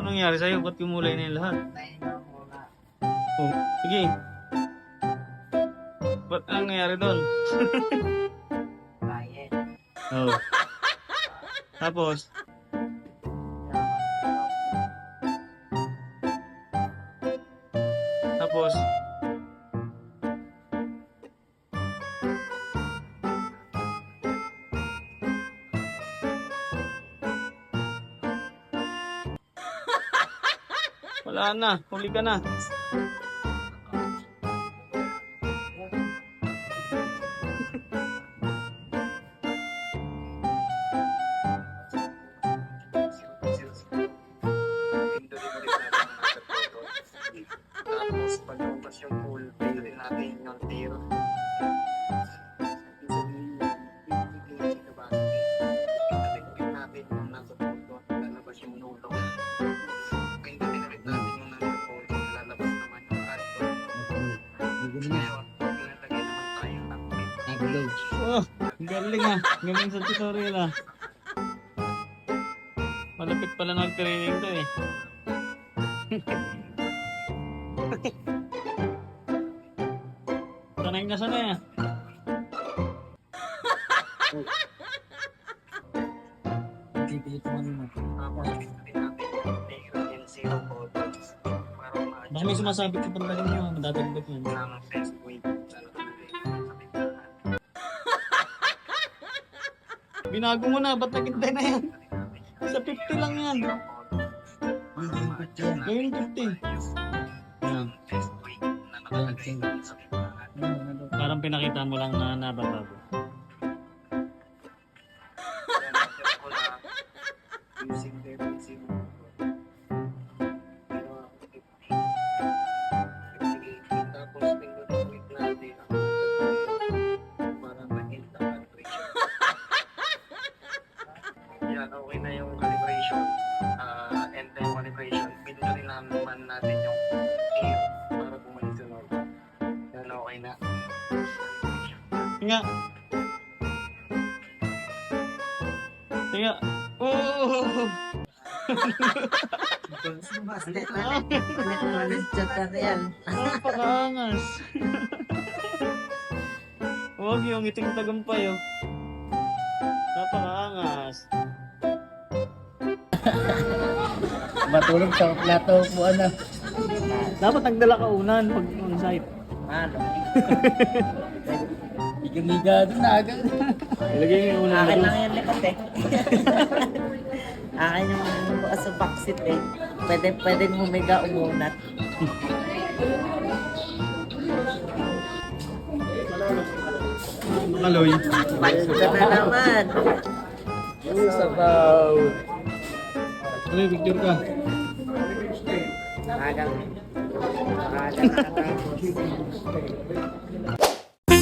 Ano nangyari sa'yo? Ba't kumulay na yung lahat? Oh, sige. Ba't anong nangyari doon? Oh. Tapos? Tapos? Wala na, huli ka na. Tapos paglupas yung pool, pwede natin yung tiro. Pinagpit natin yung nasa pool, lalabas yung nulo. Pinagpit natin yung nasa pool, lalabas naman yung kanto. Ngayon, pinalagay naman tayo ng Oh, galing ah. Galing sa tutorial ah. Malapit pala nag-training to eh. Sanay na sanay ah. tapos pinagpit natin yung tiro and zero photos. Para Baka may sumasabit sa pantalin nyo. Madadagdag yun. ng fence point. Binago mo na. Ba't naghintay na yan? Sa 50 lang yan. Gawin 50. Yan. Parang pinakita mo lang na nababago. Yan, okay na yung calibration. And then calibration, pindutin naman natin yung air para bumalik sa normal. Yan, okay na. Tinga. Tinga. Oh! Napakaangas. Huwag yung iting tagumpay oh. Napakaangas. Matulog sa plato po ano. Dapat nagdala ka unan pag on site. Ano? Higa-higa doon na agad. Ilagay mo yung unan. Akin lang yan lipat eh. Akin yung bukas sa backseat eh. Pwedeng humiga umunat. Maloy. Palda na naman. Sabaw. Uy, picture ka. Agang.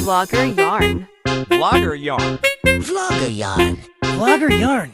Vlogger Yarn. Vlogger yarn. Vlogger yarn.